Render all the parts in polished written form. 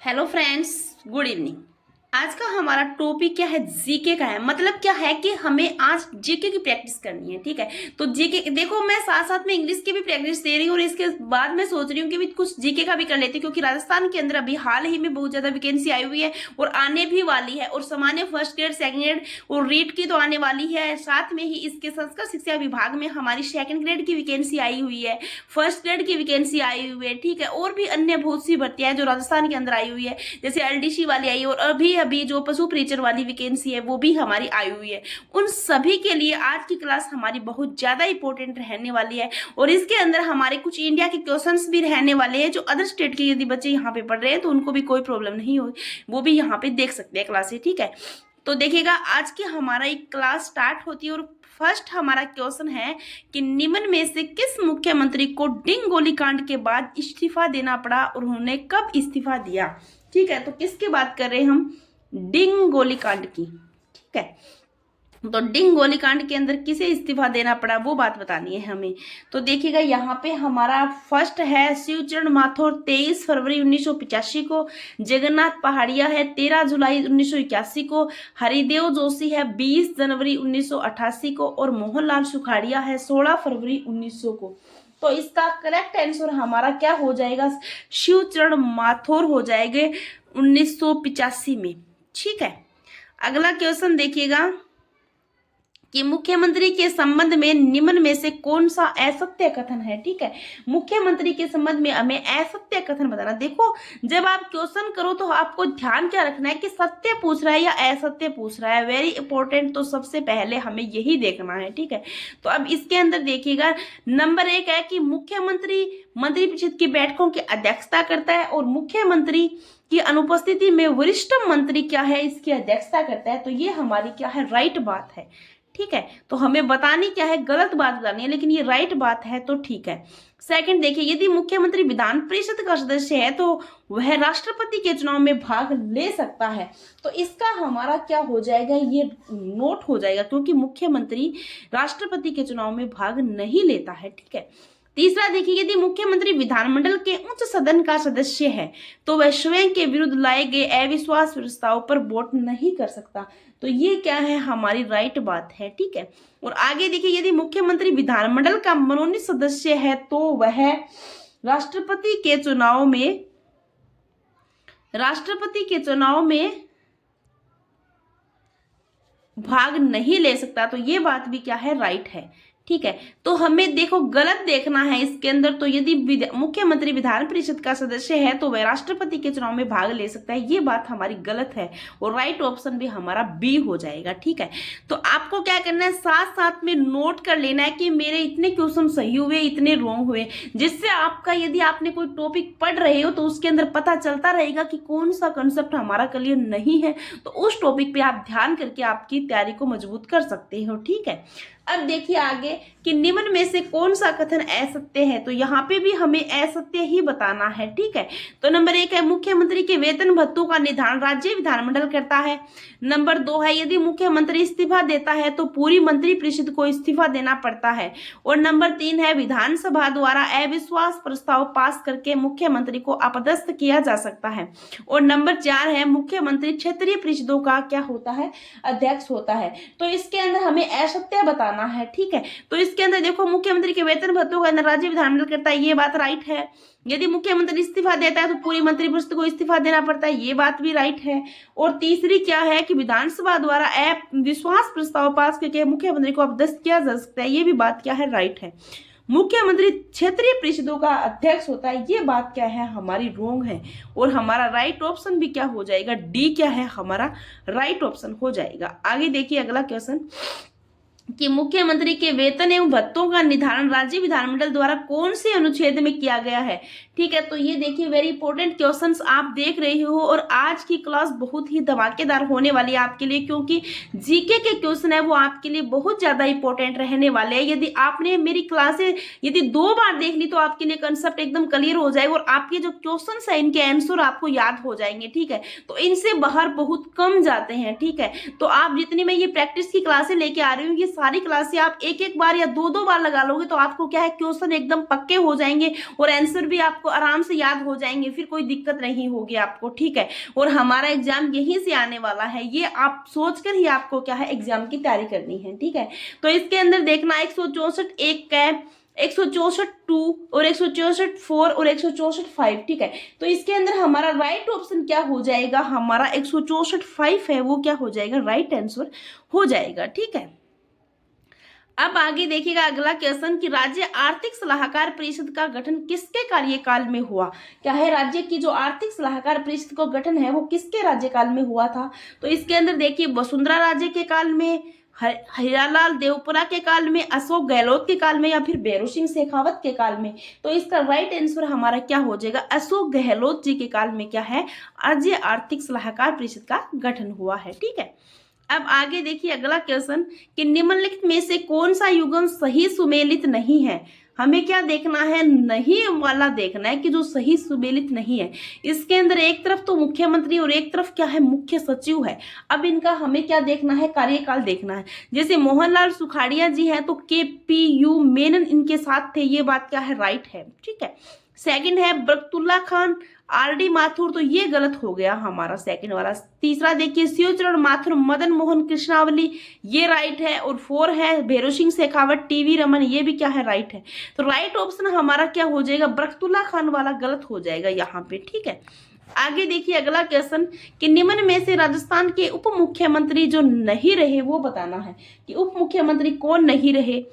Hello friends, good evening. आज का हमारा टॉपिक क्या है? जीके का है। मतलब क्या है कि हमें आज जीके की प्रैक्टिस करनी है। ठीक है, तो जीके देखो, मैं साथ साथ में इंग्लिश की भी प्रैक्टिस दे रही हूँ और इसके बाद मैं सोच रही हूँ कि भी कुछ जीके का भी कर लेती हूँ, क्योंकि राजस्थान के अंदर अभी हाल ही में बहुत ज्यादा वैकेंसी आई हुई है और आने भी वाली है। और सामान्य फर्स्ट ग्रेड, सेकंड ग्रेड और रीट की तो आने वाली है। साथ में ही इसके संस्कृत शिक्षा विभाग में हमारी सेकंड ग्रेड की वैकेंसी आई हुई है, फर्स्ट ग्रेड की वैकेंसी आई हुई है। ठीक है, और भी अन्य बहुत सी भर्तियां हैं जो राजस्थान के अंदर आई हुई है, जैसे एलडीसी वाली आई है और अभी जो पशु टीचर वाली वैकेंसी है वो भी हमारी आई हुई है। उन सभी के लिए आज की क्लास हमारी बहुत ज्यादा इंपॉर्टेंट रहने वाली है और इसके अंदर हमारे कुछ इंडिया के क्वेश्चंस भी रहने वाले हैं जो अदर स्टेट के यदि बच्चे यहाँ पे पढ़ रहे हैं तो उनको भी कोई प्रॉब्लम नहीं हो, वो भी यहाँ पे देख सकते हैं क्लासेस। ठीक है, तो देखिएगा आज की हमारा एक क्लास स्टार्ट होती है और फर्स्ट हमारा क्वेश्चन है कि निम्न में से किस मुख्यमंत्री को डिंग गोलीकांड के बाद इस्तीफा देना पड़ा और उन्होंने कब इस्तीफा दिया? ठीक है, तो किसकी बात कर रहे हैं हम? डिंग गोलीकांड की। ठीक है, तो डिंग गोलीकांड के अंदर किसे इस्तीफा देना पड़ा वो बात बतानी है हमें। तो देखिएगा यहाँ पे हमारा फर्स्ट है शिवचरण माथुर 23 फरवरी 1985 को, जगन्नाथ पहाड़िया है 13 जुलाई 1981 को, हरिदेव जोशी है 20 जनवरी 1988 को और मोहनलाल सुखाड़िया है 16 फरवरी 1900 को। तो इसका करेक्ट आंसर हमारा क्या हो जाएगा? शिवचरण माथुर हो जाएंगे 1985 में। ठीक है, अगला क्वेश्चन देखिएगा कि मुख्यमंत्री के संबंध में निम्न में से कौन सा असत्य कथन है? ठीक है, मुख्यमंत्री के संबंध में हमें असत्य कथन बताना। देखो, जब आप क्वेश्चन करो तो आपको ध्यान क्या रखना है कि सत्य पूछ रहा है या असत्य पूछ रहा है। वेरी इंपॉर्टेंट, तो सबसे पहले हमें यही देखना है। ठीक है, तो अब इसके अंदर देखिएगा नंबर 1 है कि मुख्यमंत्री मंत्रिपरिषद की बैठकों की अध्यक्षता करता है और मुख्यमंत्री की अनुपस्थिति में वरिष्ठ मंत्री क्या है, इसकी अध्यक्षता करता है। तो ये हमारी क्या है? राइट बात है। ठीक है, तो हमें बतानी क्या है? गलत बात बतानी है, लेकिन ये राइट बात है तो ठीक है। सेकंड देखिए, यदि मुख्यमंत्री विधान परिषद का सदस्य है तो वह राष्ट्रपति के चुनाव में भाग ले सकता है। तो इसका हमारा क्या हो जाएगा? ये नोट हो जाएगा, क्योंकि मुख्यमंत्री राष्ट्रपति के चुनाव में भाग नहीं लेता है। ठीक है, तीसरा देखिए, यदि मुख्यमंत्री विधानमंडल के उच्च सदन का सदस्य है तो वह स्वयं के विरुद्ध लाए गए अविश्वास प्रस्ताव पर वोट नहीं कर सकता। तो ये क्या है? हमारी राइट बात है। ठीक है, और आगे देखिए, यदि मुख्यमंत्री विधानमंडल का मनोनीत सदस्य है तो वह राष्ट्रपति के चुनाव में भाग नहीं ले सकता। तो ये बात भी क्या है? राइट है। ठीक है, तो हमें देखो गलत देखना है इसके अंदर। तो यदि मुख्यमंत्री विधान परिषद का सदस्य है तो वह राष्ट्रपति के चुनाव में भाग ले सकता है, ये बात हमारी गलत है और राइट ऑप्शन भी हमारा बी हो जाएगा। ठीक है, तो आपको क्या करना है? साथ साथ में नोट कर लेना है कि मेरे इतने क्वेश्चन सही हुए, इतने रॉन्ग हुए, जिससे आपका यदि आपने कोई टॉपिक पढ़ रहे हो तो उसके अंदर पता चलता रहेगा कि कौन सा कंसेप्ट हमारा क्लियर नहीं है, तो उस टॉपिक पे आप ध्यान करके आपकी तैयारी को मजबूत कर सकते हो। ठीक है, अब देखिए आगे कि निम्न में से कौन सा कथन असत्य है। तो यहाँ पे भी हमें असत्य ही बताना है। ठीक है, तो नंबर 1 है मुख्यमंत्री के वेतन भत्तों का निर्धारण राज्य विधानमंडल करता है। नंबर 2 है यदि मुख्यमंत्री इस्तीफा देता है तो पूरी मंत्रिपरिषद को इस्तीफा देना पड़ता है। और नंबर 3 है विधानसभा द्वारा अविश्वास प्रस्ताव पास करके मुख्यमंत्री को अपदस्थ किया जा सकता है। और नंबर 4 है मुख्यमंत्री क्षेत्रीय परिषदों का क्या होता है? अध्यक्ष होता है। तो इसके अंदर हमें असत्य बताना है। ठीक है, तो इसके अंदर देखो, मुख्यमंत्री के वेतन भत्तों का राज्य विधानमंडल करता है, ये बात राइट है। यदि मुख्यमंत्री इस्तीफा देता है तो पूरी मंत्रिपरिषद को इस्तीफा देना पड़ता है, ये बात भी राइट है। और तीसरी क्या है कि विधानसभा द्वारा अविश्वास प्रस्ताव पास करके मुख्यमंत्री को अपदस्थ किया जा सकता है, ये भी बात क्या है? राइट है। मुख्यमंत्री क्षेत्रीय परिषदों का अध्यक्ष होता है, ये बात क्या है? हमारी रॉन्ग है। और हमारा राइट ऑप्शन भी क्या हो जाएगा? डी क्या है? हमारा राइट ऑप्शन हो जाएगा। आगे देखिए अगला क्वेश्चन कि मुख्यमंत्री के वेतन एवं भत्तों का निर्धारण राज्य विधानमंडल द्वारा कौन से अनुच्छेद में किया गया है? ठीक है, तो ये देखिए वेरी इंपॉर्टेंट क्वेश्चंस आप देख रहे हो और आज की क्लास बहुत ही धमाकेदार होने वाली है आपके लिए, क्योंकि जीके के क्वेश्चन है वो आपके लिए बहुत ज्यादा इंपॉर्टेंट रहने वाले हैं। यदि आपने मेरी क्लासेस यदि 2 बार देख ली तो आपके लिए कंसेप्ट एकदम क्लियर हो जाएगा और आपके जो क्वेश्चन है इनके आंसर आपको याद हो जाएंगे। ठीक है, तो इनसे बाहर बहुत कम जाते हैं। ठीक है, तो आप जितनी मैं ये प्रैक्टिस की क्लासें लेके आ रही हूँ ये सारी क्लासें आप एक एक बार या दो दो बार लगा लोगे तो आपको क्या है, क्वेश्चन एकदम पक्के हो जाएंगे और आंसर भी आपको आराम से याद हो जाएंगे, फिर कोई दिक्कत नहीं होगी आपको, ठीक है। और हमारा एग्जाम यहीं से आने वाला है, ये आप सोचकर ही आपको क्या है एग्जाम की तैयारी करनी है, ठीक है। तो इसके अंदर देखना 164 एक का, 164 2 और 164 4 और 164 5, ठीक है। तो इसके अंदर हमारा राइट ऑप्शन क्या हो जाएगा, हमारा 164 5 है वो क्या हो जाएगा, राइट आंसर हो जाएगा, ठीक है। अब आगे देखिएगा अगला क्वेश्चन कि राज्य आर्थिक सलाहकार परिषद का गठन किसके कार्यकाल में हुआ। क्या है, राज्य की जो आर्थिक सलाहकार परिषद का गठन है वो किसके राज्यकाल में हुआ था। तो इसके अंदर देखिए वसुंधरा राजे के काल में, हीरालाल देवपुरा के काल में, अशोक गहलोत के काल में, या फिर भैरों सिंह शेखावत के काल में। तो इसका राइट आंसर हमारा क्या हो जाएगा, अशोक गहलोत जी के काल में क्या है, राज्य आर्थिक सलाहकार परिषद का गठन हुआ है, ठीक है। अब आगे देखिए अगला क्वेश्चन कि निम्नलिखित में से कौन सा युग्म सही सुमेलित नहीं है। हमें क्या देखना है, नहीं वाला देखना है कि जो सही सुमेलित नहीं है। इसके अंदर एक तरफ तो मुख्यमंत्री और एक तरफ क्या है, मुख्य सचिव है। अब इनका हमें क्या देखना है, कार्यकाल देखना है। जैसे मोहनलाल सुखाड़िया जी है तो KPU मेनन इनके साथ थे, ये बात क्या है, राइट है, ठीक है। सेकंड है बरकतुल्ला खान RD माथुर, तो ये गलत हो गया हमारा सेकंड वाला। तीसरा देखिए शिवचरण माथुर मदन मोहन कृष्णावली, ये राइट है। और 4 है भैरों सिंह शेखावत TV रमन, ये भी क्या है, राइट है। तो राइट ऑप्शन हमारा क्या हो जाएगा, बरकतुल्ला खान वाला गलत हो जाएगा यहाँ पे, ठीक है। आगे देखिए अगला क्वेश्चन कि निम्न में से राजस्थान के उप मुख्यमंत्री जो नहीं रहे वो बताना है कि उप मुख्यमंत्री कौन नहीं रहे।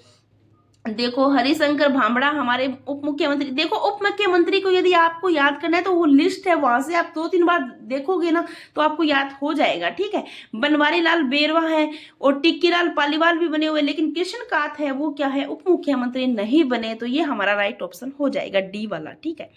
देखो हरिशंकर भामड़ा हमारे उप मुख्यमंत्री। देखो उप मुख्यमंत्री को यदि आपको याद करना है तो वो लिस्ट है, वहां से आप 2-3 बार देखोगे ना तो आपको याद हो जाएगा, ठीक है। बनवारी लाल बेरवा है और टिक्कीलाल पालीवाल भी बने हुए, लेकिन कृष्ण कांत है वो क्या है, उप मुख्यमंत्री नहीं बने। तो ये हमारा राइट ऑप्शन हो जाएगा डी वाला, ठीक है।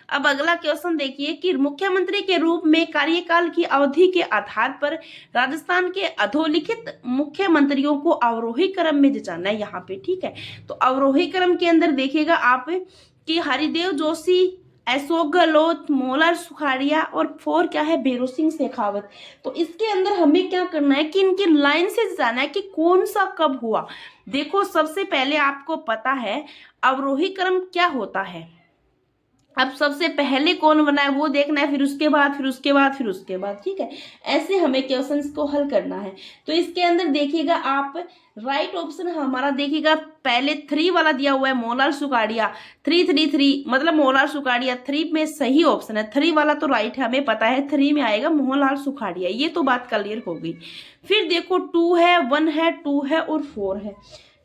अब अगला क्वेश्चन देखिए कि मुख्यमंत्री के रूप में कार्यकाल की अवधि के आधार पर राजस्थान के अधोलिखित मुख्यमंत्रियों को अवरोही क्रम में जचाना है यहाँ पे, ठीक है। तो अवरोही क्रम के अंदर देखिएगा आप कि हरिदेव जोशी, अशोक गहलोत, मोहनलाल सुखाड़िया और 4 क्या है, भैरों सिंह शेखावत। तो इसके अंदर हमें क्या करना है कि इनकी लाइन से जाना है कि कौन सा कब हुआ। देखो सबसे पहले आपको पता है अवरोही क्रम क्या होता है। अब सबसे पहले कौन बना है वो देखना है, फिर उसके बाद फिर उसके बाद फिर उसके बाद, ठीक है। ऐसे हमें क्वेश्चंस को हल करना है। तो इसके अंदर देखिएगा आप राइट ऑप्शन हमारा देखिएगा पहले 3 वाला दिया हुआ है, मोहनलाल सुखाड़िया 333, मतलब मोहनलाल सुखाड़िया 3 में सही ऑप्शन है। 3 वाला तो राइट है, हमें पता है 3 में आएगा मोहनलाल सुखाड़िया, ये तो बात क्लियर हो गई। फिर देखो 2 है, 1 है, 2 है और 4 है,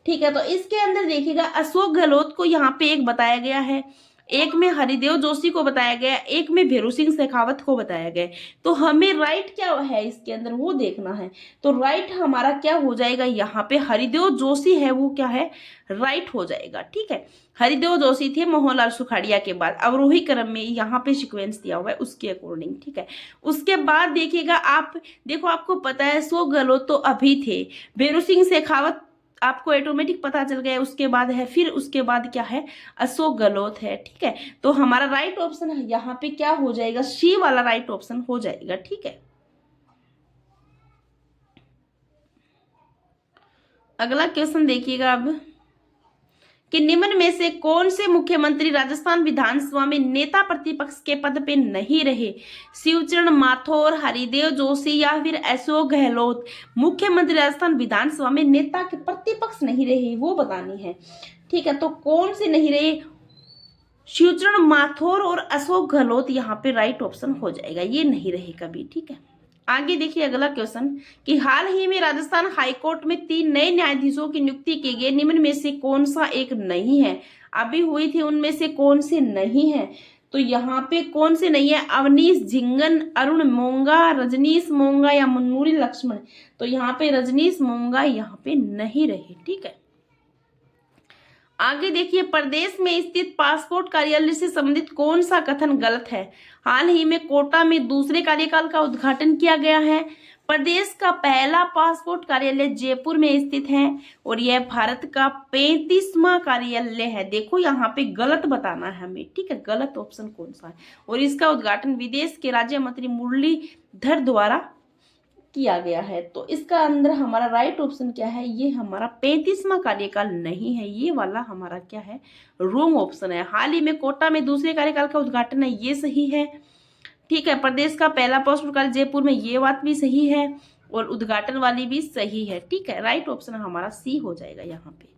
ठीक है। तो इसके अंदर देखिएगा अशोक गहलोत को यहाँ पे एक बताया गया है, एक में हरिदेव जोशी को बताया गया, एक में भैरों सिंह शेखावत को बताया गया। तो हमें राइट क्या है इसके अंदर वो देखना है। तो राइट हमारा क्या हो जाएगा, यहाँ पे हरिदेव जोशी है वो क्या है, राइट हो जाएगा, ठीक है। हरिदेव जोशी थे मोहनलाल सुखाड़िया के बाद, अवरोही क्रम में यहाँ पे सीक्वेंस दिया हुआ है उसके अकॉर्डिंग, ठीक है। उसके बाद देखिएगा आप, देखो आपको पता है अशोक गहलोत तो अभी थे, भैरों सिंह शेखावत आपको ऑटोमेटिक पता चल गया, उसके बाद है, फिर उसके बाद क्या है, अशोक गहलोत है, ठीक है। तो हमारा राइट ऑप्शन यहाँ पे क्या हो जाएगा, सी वाला राइट ऑप्शन हो जाएगा, ठीक है। अगला क्वेश्चन देखिएगा अब कि निम्न में से कौन से मुख्यमंत्री राजस्थान विधानसभा में नेता प्रतिपक्ष के पद पे नहीं रहे। शिवचरण माथुर, हरिदेव जोशी या फिर अशोक गहलोत मुख्यमंत्री राजस्थान विधानसभा में नेता के प्रतिपक्ष नहीं रहे वो बतानी है, ठीक है। तो कौन से नहीं रहे, शिवचरण माथुर और अशोक गहलोत यहाँ पे राइट ऑप्शन हो जाएगा, ये नहीं रहे कभी, ठीक है। आगे देखिए अगला क्वेश्चन कि हाल ही में राजस्थान हाईकोर्ट में 3 नए न्यायाधीशों की नियुक्ति की गई, निम्न में से कौन सा एक नहीं है। अभी हुई थी उनमें से कौन से नहीं है। तो यहाँ पे कौन से नहीं है, अवनीश झिंगन, अरुण मोंगा, रजनीश मोंगा या मुन्नूरी लक्ष्मण। तो यहाँ पे रजनीश मोंगा यहाँ पे नहीं रहे, ठीक है। आगे देखिए प्रदेश में स्थित पासपोर्ट कार्यालय से संबंधित कौन सा कथन गलत है। हाल ही में कोटा में दूसरे कार्यकाल का उद्घाटन किया गया है। प्रदेश का पहला पासपोर्ट कार्यालय जयपुर में स्थित है और यह भारत का 35वां कार्यालय है। देखो यहाँ पे गलत बताना है हमें, ठीक है, गलत ऑप्शन कौन सा है। और इसका उद्घाटन विदेश के राज्य मंत्री मुरलीधर द्वारा किया गया है। तो इसका अंदर हमारा राइट ऑप्शन क्या है, ये हमारा 35वां कार्यकाल नहीं है, ये वाला हमारा क्या है, रॉन्ग ऑप्शन है। हाल ही में कोटा में दूसरे कार्यकाल का उद्घाटन है, ये सही है। ठीक है, प्रदेश का पहला पोस्ट काल जयपुर में, ये बात भी सही है, और उद्घाटन वाली भी सही है। ठीक है, राइट ऑप्शन हमारा सी हो जाएगा यहाँ पे।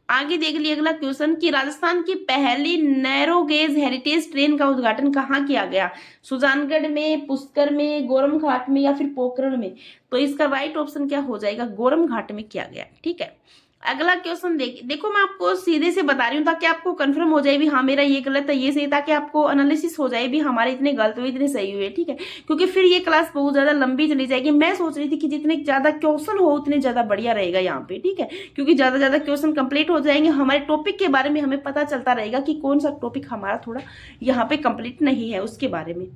आगे देख लिए अगला क्वेश्चन कि राजस्थान की पहली नैरो गेज हेरिटेज ट्रेन का उद्घाटन कहाँ किया गया, सुजानगढ़ में, पुष्कर में, गोरम घाट में या फिर पोखरण में। तो इसका राइट ऑप्शन क्या हो जाएगा, गोरम घाट में किया गया। ठीक है, अगला क्वेश्चन देखो मैं आपको सीधे से बता रही हूँ ताकि आपको कंफर्म हो जाए भी हाँ मेरा ये गलत है ये सही, ताकि आपको एनालिसिस हो जाए भी हमारे इतने गलत हुए इतने सही हुए। ठीक है, क्योंकि फिर ये क्लास बहुत ज्यादा लंबी चली जाएगी। मैं सोच रही थी कि जितने ज्यादा क्वेश्चन हो उतने ज्यादा बढ़िया रहेगा यहाँ पे। ठीक है, क्योंकि ज्यादा क्वेश्चन कंप्लीट हो जाएंगे, हमारे टॉपिक के बारे में हमें पता चलता रहेगा कि कौन सा टॉपिक हमारा थोड़ा यहाँ पे कंप्लीट नहीं है उसके बारे में।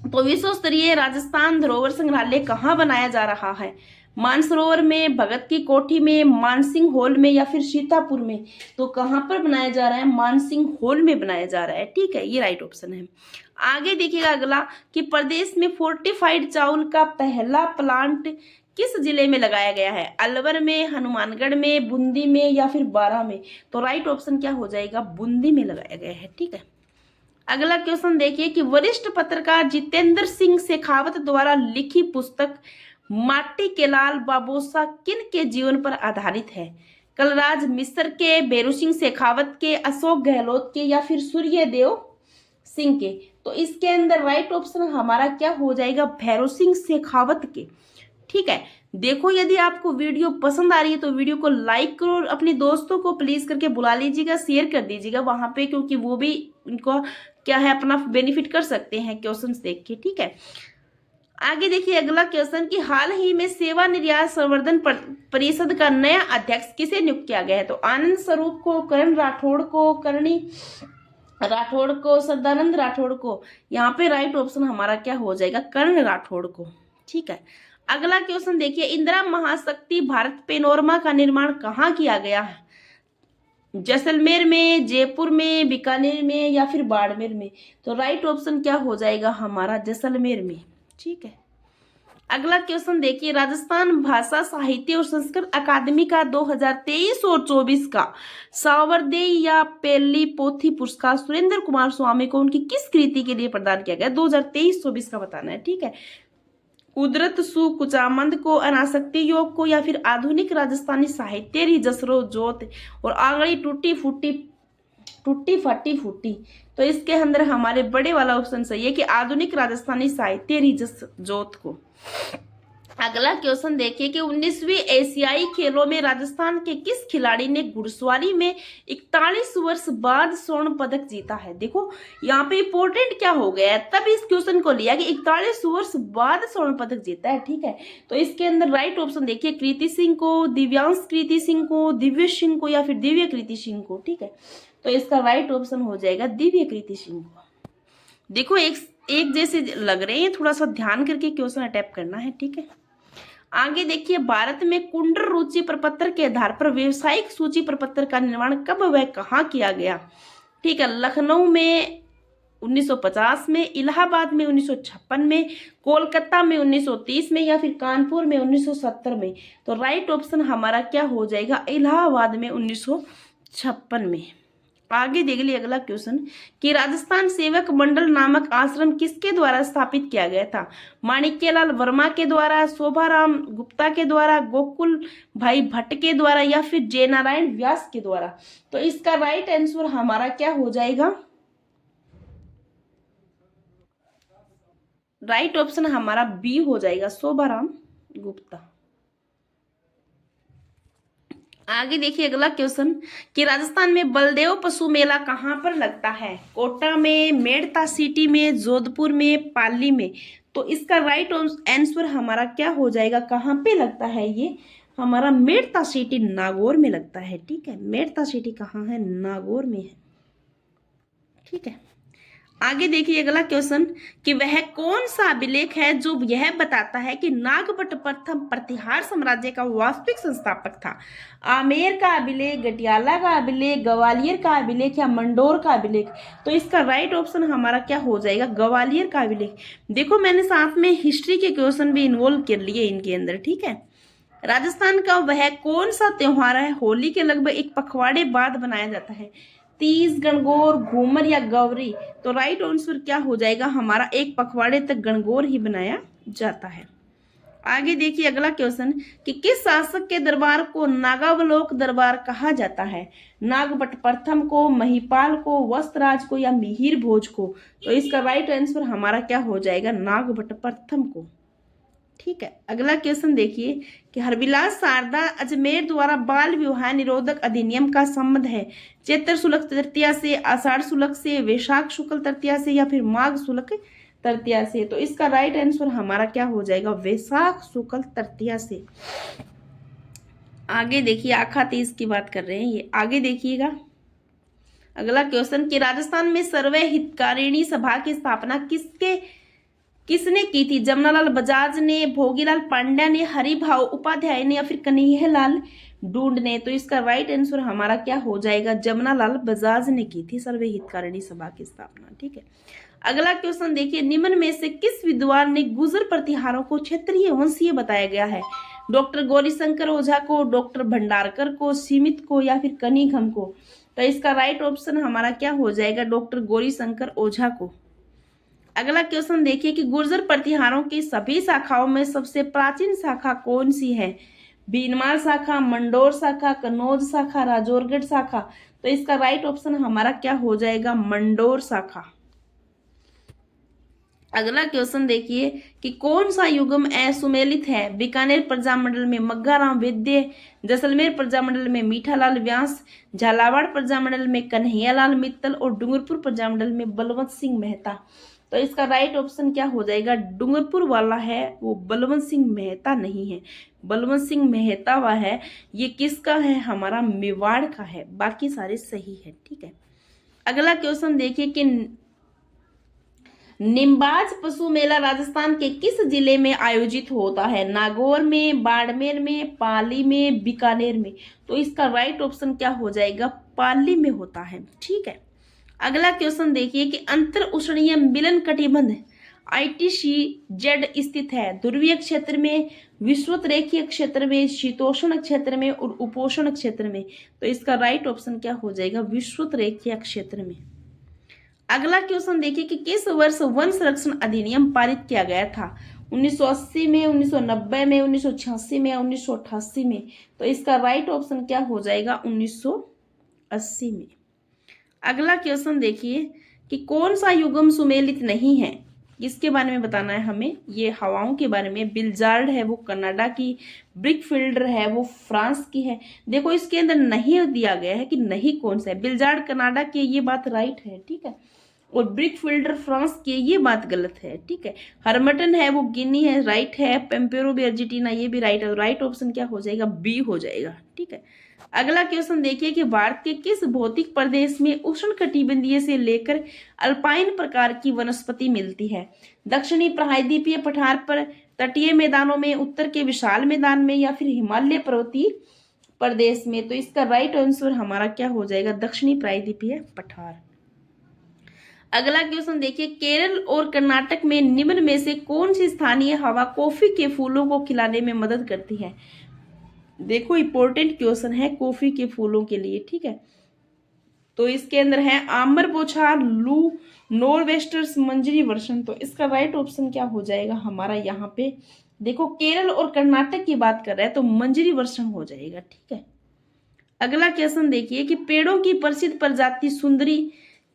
तो विश्व स्तरीय राजस्थान धरोहर संग्रहालय कहाँ बनाया जा रहा है, मानसरोवर में, भगत की कोठी में, मानसिंह हॉल में या फिर सीतापुर में। तो कहां पर बनाया जा रहा है, मानसिंह हॉल में बनाया जा रहा है। ठीक है, ये राइट ऑप्शन है। आगे देखिएगा अगला कि प्रदेश में फोर्टिफाइड चावल का पहला प्लांट किस जिले में लगाया गया है, अलवर में, हनुमानगढ़ में, बूंदी में या फिर बारां में। तो राइट ऑप्शन क्या हो जाएगा, बूंदी में लगाया गया है। ठीक है, अगला क्वेश्चन देखिए कि वरिष्ठ पत्रकार जितेंद्र सिंह शेखावत द्वारा लिखी पुस्तक माटी के लाल बाबोसा किन के जीवन पर आधारित है, कलराज मिश्र के, भैरू सिंह शेखावत के, अशोक गहलोत के या फिर सूर्यदेव सिंह के। तो इसके अंदर राइट ऑप्शन हमारा क्या हो जाएगा, भैरू सिंह शेखावत के। ठीक है, देखो यदि आपको वीडियो पसंद आ रही है तो वीडियो को लाइक करो और अपने दोस्तों को प्लीज करके बुला लीजिएगा, शेयर कर दीजिएगा वहां पे, क्योंकि वो भी उनको क्या है अपना बेनिफिट कर सकते हैं क्वेश्चंस देख के। ठीक है, आगे देखिए अगला क्वेश्चन कि हाल ही में सेवा निर्यात संवर्धन परिषद का नया अध्यक्ष किसे नियुक्त किया गया है। तो आनंद स्वरूप को, करण राठौड़ को, करणी राठौड़ को, सदानंद राठौड़ को। यहाँ पे राइट ऑप्शन हमारा क्या हो जाएगा, कर्ण राठौड़ को। ठीक है, अगला क्वेश्चन देखिए इंदिरा महाशक्ति भारत पेनोरमा का निर्माण कहाँ किया गया है, जैसलमेर में, जयपुर में, बीकानेर में या फिर बाड़मेर में। तो राइट ऑप्शन क्या हो जाएगा हमारा, जैसलमेर में। ठीक है, अगला क्वेश्चन देखिए राजस्थान भाषा साहित्य और संस्कृत अकादमी का 2023 और 24 का सावरदेई या पेल्ली पोथी पुरस्कार सुरेंद्र कुमार स्वामी को उनकी किस कृति के लिए प्रदान किया गया, 2023-24 का बताना है। ठीक है, कुदरत सु कुचामंद को, अनासक्ति योग को या फिर आधुनिक राजस्थानी साहित्य री जसरो जोत और आंगड़ी टूटी फटी फूटी। तो इसके अंदर हमारे बड़े वाला ऑप्शन सही है कि आधुनिक राजस्थानी साहित्य री जस जोत को। अगला क्वेश्चन देखिए कि 19वीं एशियाई खेलों में राजस्थान के किस खिलाड़ी ने घुड़सवारी में 41 वर्ष बाद स्वर्ण पदक जीता है। देखो यहाँ पे इंपॉर्टेंट क्या हो गया है, तब इस क्वेश्चन को लिया कि 41 वर्ष बाद स्वर्ण पदक जीता है। ठीक है, तो इसके अंदर राइट ऑप्शन देखिए कृति सिंह को, दिव्यांश कृति सिंह को, दिव्य सिंह को या फिर दिव्य कृति सिंह को। ठीक है, तो इसका राइट ऑप्शन हो जाएगा दिव्य कृति सिंह को। देखो एक जैसे लग रहे हैं, थोड़ा सा ध्यान करके क्वेश्चन अटैम्प्ट करना है। ठीक है, आगे देखिए भारत में कुंडर रुचि प्रपत्र के आधार पर व्यवसायिक सूची प्रपत्र का निर्माण कब व कहाँ किया गया। ठीक है, लखनऊ में 1950 में, इलाहाबाद में 1956 में, कोलकाता में 1930 में या फिर कानपुर में 1970 में। तो राइट ऑप्शन हमारा क्या हो जाएगा, इलाहाबाद में 1956 में। आगे देख लिए अगला क्वेश्चन कि राजस्थान सेवक मंडल नामक आश्रम किसके द्वारा स्थापित किया गया था, माणिक्यलाल वर्मा के द्वारा, शोभाराम गुप्ता के द्वारा, गोकुल भाई भट्ट के द्वारा या फिर जयनारायण व्यास के द्वारा। तो इसका राइट आंसर हमारा क्या हो जाएगा, राइट ऑप्शन हमारा बी हो जाएगा, शोभाराम गुप्ता। आगे देखिए अगला क्वेश्चन कि राजस्थान में बलदेव पशु मेला कहाँ पर लगता है, कोटा में, मेड़ता सिटी में, जोधपुर में, पाली में। तो इसका राइट आंसर हमारा क्या हो जाएगा, कहाँ पे लगता है, ये हमारा मेड़ता सिटी नागौर में लगता है। ठीक है, मेड़ता सिटी कहाँ है, नागौर में है। ठीक है, आगे देखिए अगला क्वेश्चन कि वह कौन सा अभिलेख है जो यह बताता है कि नागभट्ट प्रथम प्रतिहार साम्राज्य का वास्तविक संस्थापक था। आमेर का अभिलेख, गटियाला का अभिलेख, ग्वालियर का अभिलेख या मंडोर का अभिलेख। तो इसका राइट ऑप्शन हमारा क्या हो जाएगा, ग्वालियर का अभिलेख। देखो मैंने साथ में हिस्ट्री के क्वेश्चन भी इन्वॉल्व कर लिए इनके अंदर, ठीक है। राजस्थान का वह कौन सा त्योहार है होली के लगभग एक पखवाड़े बाद बनाया जाता है, तीज, गणगौर, घूमर या गौरी। तो राइट आंसर क्या हो जाएगा हमारा, एक पखवाड़े तक गणगौर ही बनाया जाता है। आगे देखिए अगला क्वेश्चन कि किस शासक के दरबार को नागावलोक दरबार कहा जाता है, नागभट्ट प्रथम को, महिपाल को, वस्त्रराज को या मिहिर भोज को। तो इसका राइट आंसर हमारा क्या हो जाएगा, नागभट्ट प्रथम को, ठीक है। अगला क्वेश्चन देखिए कि हरविलास शारदा अजमेर द्वारा बाल विवाह निरोधक अधिनियम का संबंध है चैत्र शुक्ल तृतीया से, आषाढ़ शुक्ल से, वैशाख शुक्ल तृतीया से या फिर माघ शुक्ल तृतीया से। तो इसका राइट आंसर हमारा क्या हो जाएगा, वैशाख शुक्ल तृतीया से। आगे देखिए आखा तीज की बात कर रहे हैं ये, आगे देखिएगा अगला क्वेश्चन कि राजस्थान में सर्वे हितकारिणी सभा की स्थापना किसने की थी, जमनालाल बजाज ने, भोगीलाल पांड्या ने, हरिभाव उपाध्याय ने या फिर कन्हैयालाल ढूंढ ने। तो इसका राइट आंसर हमारा क्या हो जाएगा, जमनालाल बजाज ने की थी सर्वे हितकारिणी सभा की स्थापना, ठीक है। अगला क्वेश्चन देखिए निम्न में से किस विद्वान ने गुर्जर प्रतिहारों को क्षेत्रीय वंशीय बताया गया है, डॉक्टर गौरीशंकर ओझा को, डॉक्टर भंडारकर को, सीमित को या फिर कनिघम को। तो इसका राइट ऑप्शन हमारा क्या हो जाएगा, डॉक्टर गौरीशंकर ओझा को। अगला क्वेश्चन देखिए कि गुर्जर प्रतिहारों की सभी शाखाओं में सबसे प्राचीन शाखा कौन सी है, भीनमार शाखा, मंडोर शाखा, कन्नौज शाखा, राजौरगढ़ शाखा। तो इसका राइट ऑप्शन हमारा क्या हो जाएगा, मंडोर शाखा। अगला क्वेश्चन देखिए कि कौन सा युग्म सुमेलित है, बीकानेर प्रजामंडल में मग्गाराम वैद्य, जैसलमेर प्रजामंडल में मीठालाल व्यास, झालावाड़ प्रजामंडल में कन्हैयालाल मित्तल और डूंगरपुर प्रजामंडल में बलवंत सिंह मेहता। तो इसका राइट ऑप्शन क्या हो जाएगा, डूंगरपुर वाला है वो बलवंत सिंह मेहता नहीं है, बलवंत सिंह मेहता वह है, ये किसका है, हमारा मेवाड़ का है, बाकी सारे सही है, ठीक है। अगला क्वेश्चन देखिए कि निम्बाज पशु मेला राजस्थान के किस जिले में आयोजित होता है, नागौर में, बाड़मेर में, पाली में, बीकानेर में। तो इसका राइट ऑप्शन क्या हो जाएगा, पाली में होता है, ठीक है। अगला क्वेश्चन देखिए कि अंतर उष्णीय मिलन कटिबंध ITCZ स्थित है ध्रुवीय क्षेत्र में, विषुवत रेखीय क्षेत्र में, शीतोष्ण क्षेत्र में और उपोष्ण क्षेत्र में। तो इसका राइट ऑप्शन क्या हो जाएगा, विषुवत रेखीय क्षेत्र में। अगला क्वेश्चन देखिए कि किस वर्ष वन संरक्षण अधिनियम पारित किया गया था, 1980 में, 1990 में, 1986 में या 1988 में। तो इसका राइट ऑप्शन क्या हो जाएगा, 1980 में। अगला क्वेश्चन देखिए कि कौन सा युग्म सुमेलित नहीं है, इसके बारे में बताना है हमें, ये हवाओं के बारे में। बिलजार्ड है वो कनाडा की, ब्रिकफील्डर है वो फ्रांस की है। देखो इसके अंदर नहीं दिया गया है कि नहीं कौन सा है, बिलजार्ड कनाडा की ये बात राइट है, ठीक है, और ब्रिकफील्डर फ्रांस की ये बात गलत है, ठीक है। हर्मटन है वो गिनी है, राइट है। पेम्पेरो भी अर्जेंटीना, ये भी राइट है। राइट ऑप्शन क्या हो जाएगा, बी हो जाएगा, ठीक है। अगला क्वेश्चन देखिए कि भारत के किस भौतिक प्रदेश में उष्णकटिबंधीय से लेकर अल्पाइन प्रकार की वनस्पति मिलती है, दक्षिणी प्रायद्वीपीय पठार पर, तटीय मैदानों में, उत्तर के विशाल मैदान में या फिर हिमालय पर्वतीय प्रदेश में। तो इसका राइट आंसर हमारा क्या हो जाएगा, दक्षिणी प्रायद्वीपीय पठार। अगला क्वेश्चन देखिए केरल और कर्नाटक में निम्न में से कौन सी स्थानीय हवा कॉफी के फूलों को खिलाने में मदद करती है। देखो इंपॉर्टेंट क्वेश्चन है कॉफी के फूलों के लिए, ठीक है। तो इसके अंदर है आम्र बोछार, लू, नॉरवेस्टर्स, मंजरी वर्षण। तो इसका राइट ऑप्शन क्या हो जाएगा हमारा, यहाँ पे देखो केरल और कर्नाटक की बात कर रहा है तो मंजरी वर्षण हो जाएगा, ठीक है। अगला क्वेश्चन देखिए कि पेड़ों की प्रसिद्ध प्रजाति सुंदरी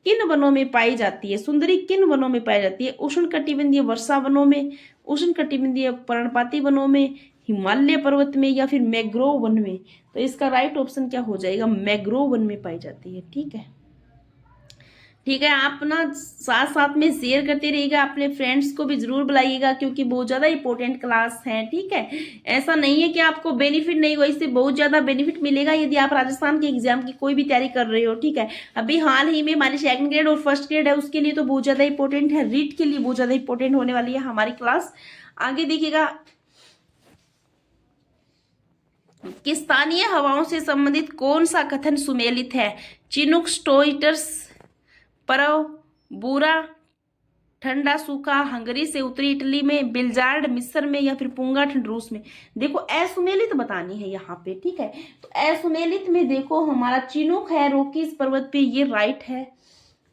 किन वनों में पाई जाती है, सुंदरी किन वनों में पाई जाती है, उष्णकटिबंधीय वर्षा वनों में, उष्णकटिबंधीय पर्णपाती वनों में, हिमालय पर्वत में या फिर मैग्रोव वन में। तो इसका राइट ऑप्शन क्या हो जाएगा, मैग्रोव वन में पाई जाती है, ठीक है। ठीक है, आप ना साथ साथ में शेयर करते रहिएगा, अपने फ्रेंड्स को भी जरूर बुलाइएगा क्योंकि बहुत ज़्यादा इंपॉर्टेंट क्लास है। ठीक है, ऐसा नहीं है कि आपको बेनिफिट नहीं होगा, इससे बहुत ज़्यादा बेनिफिट मिलेगा यदि आप राजस्थान के एग्जाम की कोई भी तैयारी कर रहे हो। ठीक है, अभी हाल ही में हमारी सेकंड ग्रेड और फर्स्ट ग्रेड है, उसके लिए तो बहुत ज़्यादा इंपॉर्टेंट है, रीट के लिए बहुत ज़्यादा इंपॉर्टेंट होने वाली है हमारी क्लास। आगे देखिएगा कि स्थानीय हवाओं से संबंधित कौन सा कथन सुमेलित है? चिनुक, स्टोइटर्स, परव, बूरा, ठंडा सूखा, हंगरी से उत्तरी इटली में, बिल्जार्ड मिस्र में, या फिर पुंगा ठंड रूस में। देखो असुमेलित बतानी है यहाँ पे। ठीक है, तो असुमेलित में देखो हमारा चिनुक है रोकीज पर्वत पे, ये राइट है।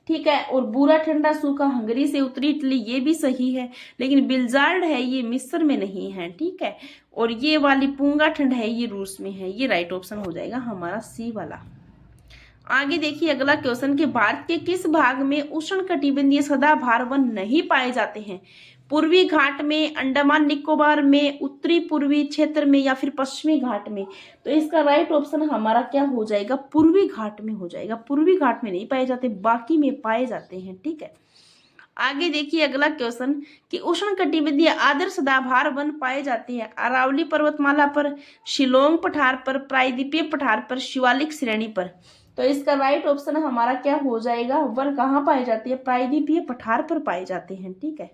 ठीक है, और बूरा ठंडा सूखा हंगरी से उत्तरी इटली, ये भी सही है, लेकिन बिल्जार्ड है ये मिस्र में नहीं है। ठीक है, और ये वाली पुंगा ठंड है ये रूस में है, ये राइट ऑप्शन हो जाएगा हमारा सी वाला। आगे देखिए अगला क्वेश्चन कि भारत के किस भाग में उष्णकटिबंधीय सदाबहार वन नहीं पाए जाते हैं? पूर्वी घाट में, अंडमान निकोबार में, उत्तरी पूर्वी क्षेत्र में, या फिर पश्चिमी घाट में? तो इसका राइट ऑप्शन हमारा क्या हो जाएगा? पूर्वी घाट में हो जाएगा। पूर्वी घाट में नहीं पाए जाते, बाकी में पाए जाते हैं। ठीक है, आगे देखिए अगला क्वेश्चन कि उष्णकटिबंधीय आदर्श सदाबहार वन पाए जाते हैं अरावली पर्वतमाला पर, शिलोंग पठार पर, प्रायद्वीपीय पठार पर, शिवालिक श्रेणी पर? तो इसका राइट ऑप्शन हमारा क्या हो जाएगा? वन कहाँ पाए जाते हैं? प्रायद्वीपीय पठार पर पाए जाते हैं। ठीक है,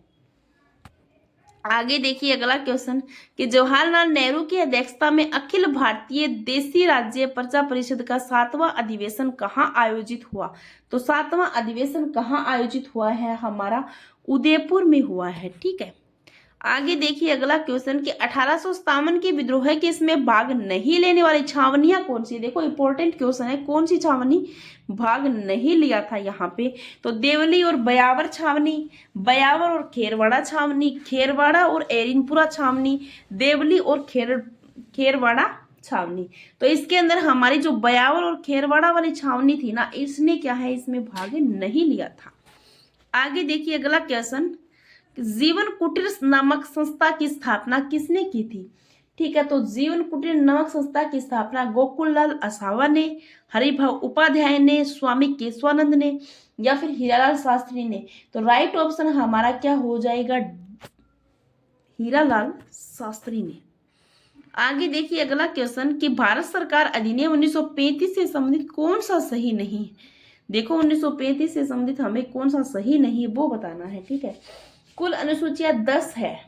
आगे देखिए अगला क्वेश्चन कि जवाहरलाल नेहरू की अध्यक्षता में अखिल भारतीय देशी राज्य प्रजा परिषद का 7वां अधिवेशन कहाँ आयोजित हुआ? तो 7वां अधिवेशन कहाँ आयोजित हुआ है? हमारा उदयपुर में हुआ है। ठीक है, आगे देखिए अगला क्वेश्चन कि 1857 के विद्रोह के इसमें भाग नहीं लेने वाली छावनियां कौन सी? देखो इंपॉर्टेंट क्वेश्चन है, कौन सी छावनी भाग नहीं लिया था यहाँ पे? तो देवली और बयावर छावनी, बयावर और खेरवाड़ा छावनी, खेरवाड़ा और एरिनपुरा छावनी, देवली और खेरवाड़ा छावनी। तो इसके अंदर हमारी जो बयावर और खेरवाड़ा वाली छावनी थी ना, इसने क्या है, इसमें भाग नहीं लिया था। आगे देखिए अगला क्वेश्चन, जीवन कुटीर नामक संस्था की स्थापना किसने की थी? ठीक है, तो जीवन कुटीर नामक संस्था की स्थापना गोकुललाल आसावा ने, हरिभाव उपाध्याय ने, स्वामी केशवानंद ने, या फिर हीरालाल शास्त्री ने? तो राइट ऑप्शन हमारा क्या हो जाएगा? हीरालाल शास्त्री ने। आगे देखिए अगला क्वेश्चन कि भारत सरकार अधिनियम 1935 से संबंधित कौन सा सही नहीं है? देखो 1935 से संबंधित हमें कौन सा सही नहीं है वो बताना है। ठीक है, कुल अनुसूचियां 10 है,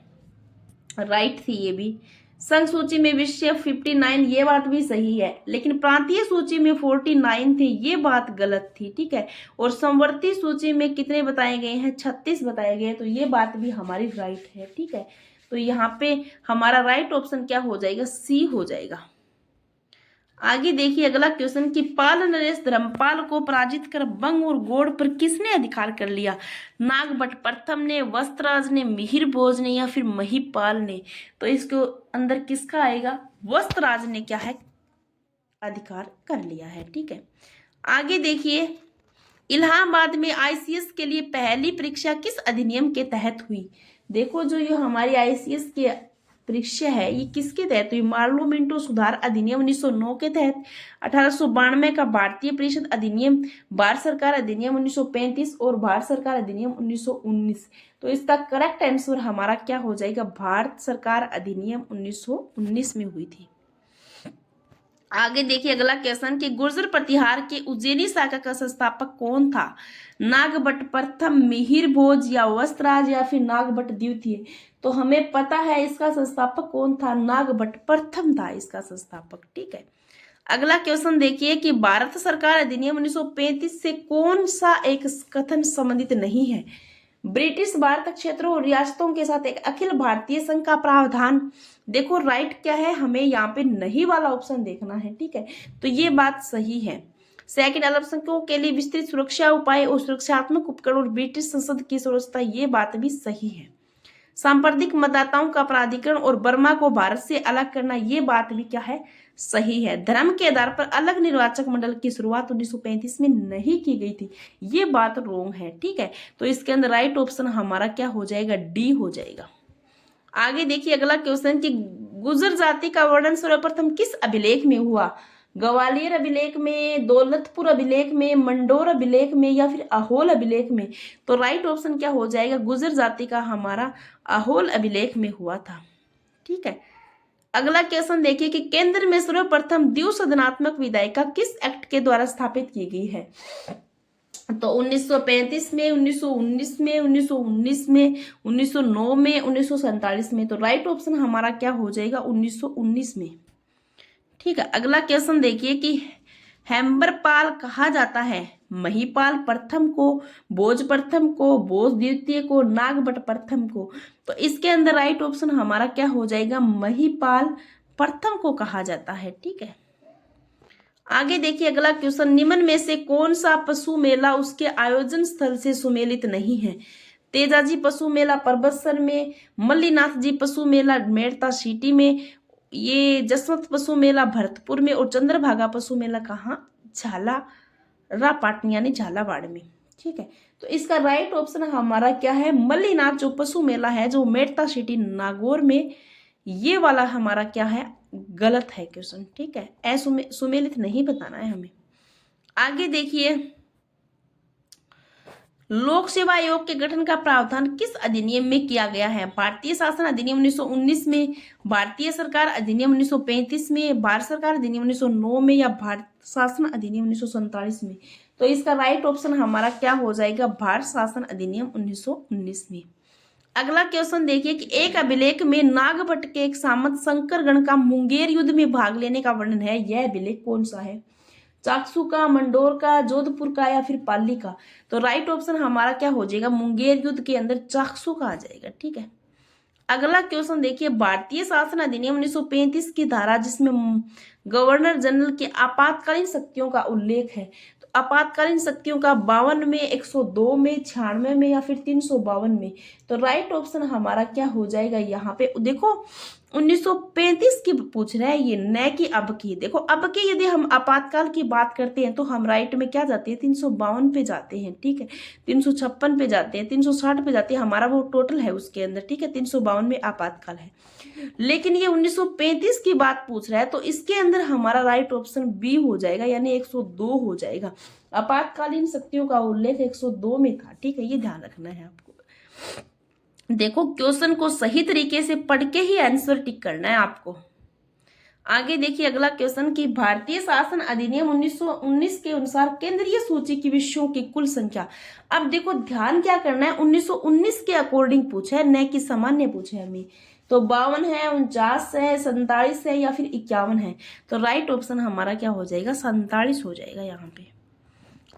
राइट थी ये भी। संघ सूची में विषय 59, ये बात भी सही है, लेकिन प्रांतीय सूची में 49 थे, ये बात गलत थी। ठीक है, और समवर्ती सूची में कितने बताए गए हैं? 36 बताए गए, तो ये बात भी हमारी राइट है। ठीक है, तो यहाँ पे हमारा राइट ऑप्शन क्या हो जाएगा? सी हो जाएगा। आगे देखिए अगला क्वेश्चन कि पाल नरेश धर्मपाल को पराजित कर बंग और गोड़ पर किसने अधिकार कर लिया? नागभट्ट प्रथम ने, वस्त्रराज ने, मिहिर भोज ने, या फिर महिपाल ने? तो इसके अंदर किसका आएगा? वस्त्रराज ने क्या है, अधिकार कर लिया है। ठीक है, आगे देखिए इलाहाबाद में आईसीएस के लिए पहली परीक्षा किस अधिनियम के तहत हुई? देखो जो ये हमारी आईसीएस की परीक्षा है ये किसके तहत हुई? मार्लो मिंटो सुधार अधिनियम 1909 के तहत, 1892 का भारतीय परिषद अधिनियम, भारत सरकार अधिनियम 1935 और भारत सरकार अधिनियम 1919। तो इसका करेक्ट आंसर हमारा क्या हो जाएगा? भारत सरकार अधिनियम 1919 में हुई थी। आगे देखिए अगला क्वेश्चन कि गुर्जर प्रतिहार के उज्जैनी शाखा का संस्थापक कौन था? नागभट्ट प्रथम, मिहिर भोज, या वस्त्रराज, या फिर नागभट्ट द्वितीय? तो हमें पता है इसका संस्थापक कौन था? नागभट्ट प्रथम था इसका संस्थापक। ठीक है, अगला क्वेश्चन देखिए कि भारत सरकार अधिनियम 1935 से कौन सा एक कथन संबंधित नहीं है? ब्रिटिश भारत क्षेत्रों और रियासतों के साथ एक अखिल भारतीय संघ का प्रावधान। देखो राइट क्या है, हमें यहाँ पे नहीं वाला ऑप्शन देखना है। ठीक है, तो ये बात सही है। सेकंड अल्पसंख्यकों के लिए विस्तृत सुरक्षा उपाय और सुरक्षात्मक उपकरण और ब्रिटिश संसद की सदस्यता, ये बात भी सही है। सांप्रदायिक मतदाताओं का प्राधिकरण और बर्मा को भारत से अलग करना, ये बात भी क्या है? सही है। धर्म के आधार पर अलग निर्वाचक मंडल की शुरुआत 1935 में नहीं की गई थी, ये बात रोंग है। ठीक है, तो इसके अंदर राइट ऑप्शन हमारा क्या हो जाएगा? डी हो जाएगा। आगे देखिए अगला क्वेश्चन कि गुर्जर जाति का वर्णन सर्वप्रथम किस अभिलेख में हुआ? ग्वालियर अभिलेख में, दौलतपुर अभिलेख में, मंडोर अभिलेख में या फिर अहोल अभिलेख में? तो राइट ऑप्शन क्या हो जाएगा, गुर्जर जाति का हमारा अहोल अभिलेख में हुआ था। ठीक है, अगला क्वेश्चन देखिए कि केंद्र में सर्वप्रथम द्विसदनात्मक विधायिका किस एक्ट के द्वारा स्थापित की गई है? तो 1935 में, 1919 में, 1919 में, 1909 में, 1947 में? तो राइट ऑप्शन हमारा क्या हो जाएगा, 1919 में। ठीक है, अगला क्वेश्चन देखिए कि हेम्बरपाल कहा जाता है महिपाल प्रथम को, भोज प्रथम को, भोज द्वितीय को, नागभट्ट प्रथम को? तो इसके अंदर राइट ऑप्शन हमारा क्या हो जाएगा, महिपाल प्रथम को कहा जाता है। ठीक है, आगे देखिए अगला क्वेश्चन, निम्न में से कौन सा पशु मेला उसके आयोजन स्थल से सुमेलित नहीं है? तेजाजी पशु मेला परबतसर में, मल्लीनाथ जी पशु मेला मेड़ता सिटी में, ये जसवंत पशु मेला भरतपुर में, और चंद्रभागा पशु मेला कहाँ, झालारापाटन यानी झालावाड़ में। ठीक है, तो इसका राइट ऑप्शन हमारा क्या है, मल्लीनाथ जो पशु मेला है जो मेड़ता सिटी नागौर में, ये वाला हमारा क्या है, गलत है क्वेश्चन। ठीक है, सुमेलित नहीं बताना है हमें। आगे देखिए, लोक सेवा आयोग के गठन का प्रावधान किस अधिनियम में किया गया है? भारतीय शासन अधिनियम 1919 में, भारतीय सरकार अधिनियम 1935 में, भारत सरकार अधिनियम 1909 में, या भारत शासन अधिनियम 1947 में? तो इसका राइट ऑप्शन हमारा क्या हो जाएगा, भारत शासन अधिनियम 1919 में। अगला क्वेश्चन देखिए कि एक अभिलेख में नागभट्ट के एक सामंत शंकरगण का मुंगेर युद्ध में भाग लेने का वर्णन है, यह अभिलेख कौन सा है? चाकसू का, मंडोर का, जोधपुर का, या फिर पाली का? तो राइट ऑप्शन हमारा क्या हो जाएगा, मुंगेर युद्ध के अंदर चाकसू का आ जाएगा। ठीक है, अगला क्वेश्चन देखिए, भारतीय शासन अधिनियम 1935 की धारा जिसमें गवर्नर जनरल के आपातकालीन शक्तियों का उल्लेख है, तो आपातकालीन शक्तियों का 52 में, 102 में, 96 में, या फिर 352 में? तो राइट ऑप्शन हमारा क्या हो जाएगा, यहाँ पे देखो 1935 की पूछ रहा है ये, न कि अब की। देखो अब की यदि हम आपातकाल की बात करते हैं तो हम राइट में क्या जाते हैं, 352 पे जाते हैं। ठीक है, 356 पे जाते हैं, 360 पे जाते हैं, हमारा वो टोटल है उसके अंदर। ठीक है, 352 में आपातकाल है, लेकिन ये 1935 की बात पूछ रहा है तो इसके अंदर हमारा राइट ऑप्शन बी हो जाएगा, यानी 102 हो जाएगा। आपातकालीन शक्तियों का उल्लेख 102 में था। ठीक है, ये ध्यान रखना है आपको। देखो क्वेश्चन को सही तरीके से पढ़ के ही आंसर टिक करना है आपको। आगे देखिए अगला क्वेश्चन कि भारतीय शासन अधिनियम 1919 के अनुसार केंद्रीय सूची की विषयों की कुल संख्या। अब देखो ध्यान क्या करना है, 1919 के अकॉर्डिंग पूछा है, न कि सामान्य पूछा है हमें। तो 52 है, 49 है, 47 है, या फिर 51 है? तो राइट ऑप्शन हमारा क्या हो जाएगा, 47 हो जाएगा यहाँ पे।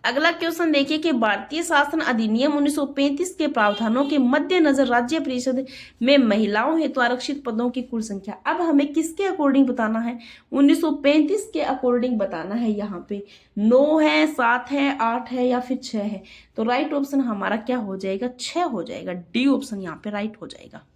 अगला क्वेश्चन देखिए कि भारतीय शासन अधिनियम 1935 के प्रावधानों के मद्देनजर राज्य परिषद में महिलाओं हेतु आरक्षित पदों की कुल संख्या। अब हमें किसके अकॉर्डिंग बताना है, 1935 के अकॉर्डिंग बताना है। यहाँ पे 9 है, 7 है, 8 है, या फिर 6 है? तो राइट ऑप्शन हमारा क्या हो जाएगा, 6 हो जाएगा। डी ऑप्शन यहाँ पे राइट हो जाएगा।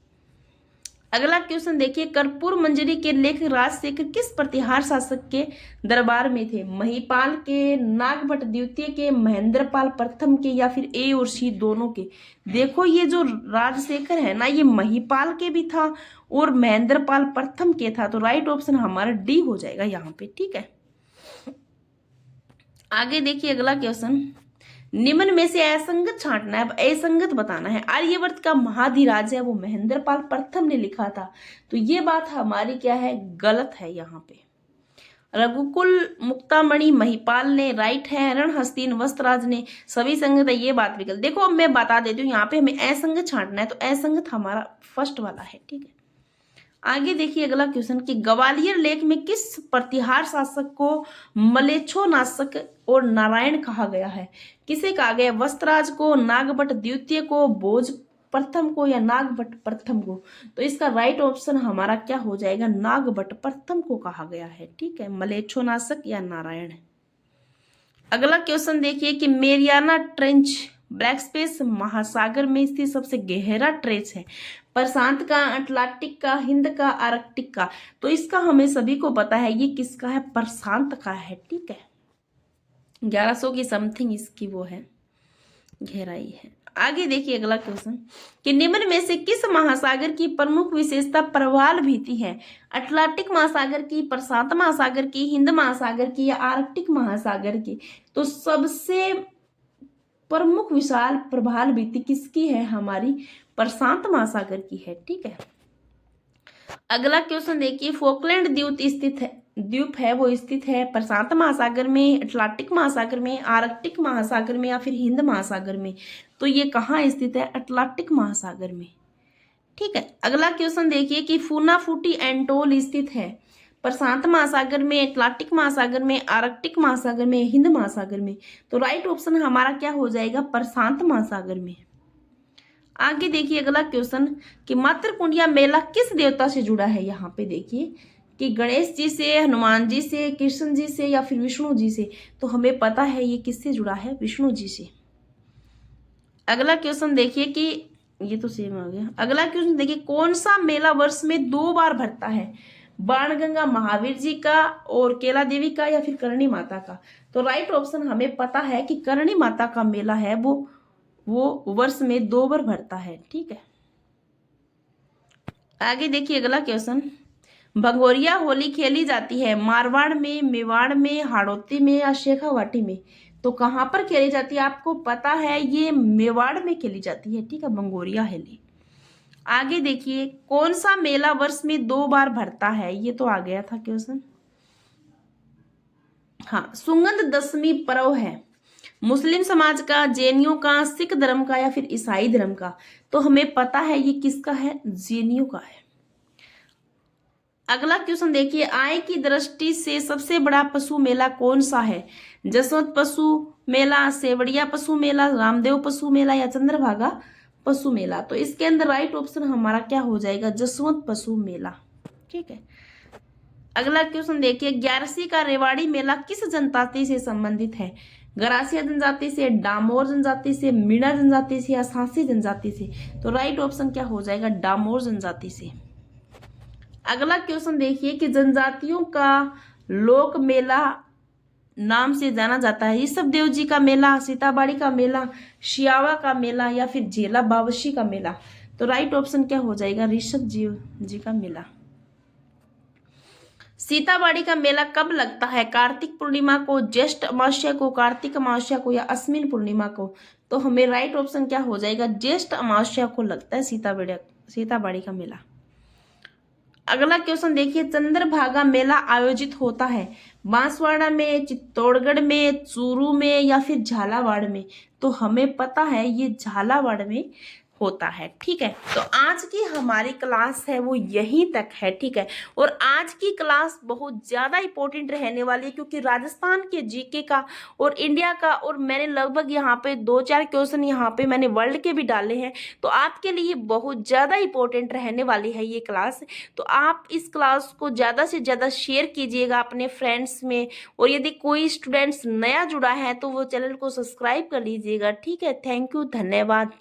अगला क्वेश्चन देखिए, कर्पूर मंजरी के लेखक राजशेखर किस प्रतिहार शासक के दरबार में थे? महिपाल के, नागभट्ट द्वितीय के, महेंद्रपाल प्रथम के, या फिर ए और सी दोनों के? देखो ये जो राजशेखर है ना, ये महिपाल के भी था और महेंद्रपाल प्रथम के था। तो राइट ऑप्शन हमारा डी हो जाएगा यहाँ पे। ठीक है, आगे देखिए अगला क्वेश्चन, निम्न में से असंगत छांटना है। अब असंगत बताना है। आर्यवर्त का महाधिराज है वो महेंद्रपाल प्रथम ने लिखा था, तो ये बात हमारी क्या है, गलत है। यहाँ पे रघुकुल मुक्तामणि महिपाल ने राइट है, रणहस्तीन वस्त्रराज ने, सभी संगत है, ये बात भी गलत। देखो अब मैं बता देती हूँ, यहाँ पे हमें असंगत छांटना है, तो असंगत हमारा फर्स्ट वाला है। ठीक है, आगे देखिए अगला क्वेश्चन कि ग्वालियर लेख में किस प्रतिहार शासक को मलेच्छोनाशक और नारायण कहा गया है? किसे कहा गया, वस्त्रराज को, नागभट्ट द्वितीय को, भोज प्रथम को, या नागभट्ट प्रथम को? तो इसका राइट ऑप्शन हमारा क्या हो जाएगा, नागभट्ट प्रथम को कहा गया है। ठीक है, मलेच्छोनाशक या नारायण। अगला क्वेश्चन देखिए कि मेरियाना ट्रेंच ब्लैक स्पेस महासागर में स्थित सबसे गहरा ट्रेंच है, प्रशांत का, अटलांटिक का, हिंद का, आर्कटिक का? तो इसका हमें सभी को पता है, ये किसका है, प्रशांत का है। ठीक है, 1100 की समथिंग इसकी वो है, गहराई है। आगे देखिए अगला क्वेश्चन कि निम्न में से किस महासागर की प्रमुख विशेषता प्रवाल भीति है? अटलांटिक महासागर की, प्रशांत महासागर की, हिंद महासागर की या आर्कटिक महासागर की? तो सबसे प्रमुख विशाल प्रवाल भीति किसकी है? हमारी प्रशांत महासागर की है। ठीक है, अगला क्वेश्चन देखिए फोकलैंड द्वीप है वो स्थित है प्रशांत महासागर में, अटलांटिक महासागर में, आर्कटिक महासागर में या फिर हिंद महासागर में? तो ये कहाँ स्थित है? अटलांटिक महासागर में। ठीक है, अगला क्वेश्चन देखिए कि फूनाफूटी एंटोल स्थित है प्रशांत महासागर में, अटलांटिक महासागर में, आर्कटिक महासागर में, हिंद महासागर में? तो राइट ऑप्शन हमारा क्या हो जाएगा? प्रशांत महासागर में। आगे देखिए अगला क्वेश्चन कि मातृकुंडिया मेला किस देवता से जुड़ा है? यहाँ पे देखिए कि गणेश जी से, हनुमान जी से, कृष्ण जी से या फिर विष्णु जी से? तो हमें पता है ये किससे जुड़ा है? विष्णु जी से। अगला क्वेश्चन देखिए कि ये तो सेम आ गया। अगला क्वेश्चन देखिए कौन सा मेला वर्ष में 2 बार भरता है? बाणगंगा महावीर जी का और केला देवी का या फिर करणी माता का? तो राइट ऑप्शन हमें पता है कि करणी माता का मेला है वो वर्ष में 2 बार भरता है। ठीक है, आगे देखिए अगला क्वेश्चन भगोरिया होली खेली जाती है मारवाड़ में, मेवाड़ में, हाड़ौती में या शेखावाटी में? तो कहाँ पर खेली जाती है? आपको पता है ये मेवाड़ में खेली जाती है। ठीक है, भगोरिया होली। आगे देखिए कौन सा मेला वर्ष में 2 बार भरता है? ये तो आ गया था क्वेश्चन। हाँ, सुगंध दशमी पर्व है मुस्लिम समाज का, जैनियों का, सिख धर्म का या फिर ईसाई धर्म का? तो हमें पता है ये किसका है? जैनियों का है। अगला क्वेश्चन देखिए आय की दृष्टि से सबसे बड़ा पशु मेला कौन सा है? जसवंत पशु मेला, सेवड़िया पशु मेला, रामदेव पशु मेला या चंद्रभागा पशु मेला? तो इसके अंदर राइट ऑप्शन हमारा क्या हो जाएगा? जसवंत पशु मेला। ठीक है, अगला क्वेश्चन देखिए ग्यारसी का रेवाड़ी मेला किस जनजाति से संबंधित है? गरासिया जनजाति से, डामोर जनजाति से, मीणा जनजाति से या सांसी जनजाति से? तो राइट ऑप्शन क्या हो जाएगा? डामोर जनजाति से। अगला क्वेश्चन देखिए कि जनजातियों का लोक मेला नाम से जाना जाता है ऋषभ देव जी का मेला, सीताबाड़ी का मेला, शियावा का मेला या फिर झेला बावशी का मेला? तो राइट ऑप्शन क्या हो जाएगा? ऋषभ जी का मेला। सीताबाड़ी का मेला कब लगता है? कार्तिक पूर्णिमा को, ज्येष्ठ अमावस्या को, कार्तिक अमावस्या को या अश्विन पूर्णिमा को? तो हमें राइट ऑप्शन क्या हो जाएगा? ज्येष्ठ अमावस्या को लगता है सीताबाड़ी का मेला। अगला क्वेश्चन देखिए चंद्रभागा मेला आयोजित होता है बांसवाड़ा में, चित्तौड़गढ़ में, चूरू में या फिर झालावाड़ में? तो हमें पता है ये झालावाड़ में होता है। ठीक है, तो आज की हमारी क्लास है वो यहीं तक है। ठीक है, और आज की क्लास बहुत ज़्यादा इंपॉर्टेंट रहने वाली है क्योंकि राजस्थान के जीके का और इंडिया का, और मैंने लगभग यहाँ पे 2-4 क्वेश्चन यहाँ पे मैंने वर्ल्ड के भी डाले हैं, तो आपके लिए बहुत ज़्यादा इंपॉर्टेंट रहने वाली है ये क्लास। तो आप इस क्लास को ज़्यादा से ज़्यादा शेयर कीजिएगा अपने फ्रेंड्स में, और यदि कोई स्टूडेंट्स नया जुड़ा है तो वो चैनल को सब्सक्राइब कर लीजिएगा। ठीक है, थैंक यू, धन्यवाद।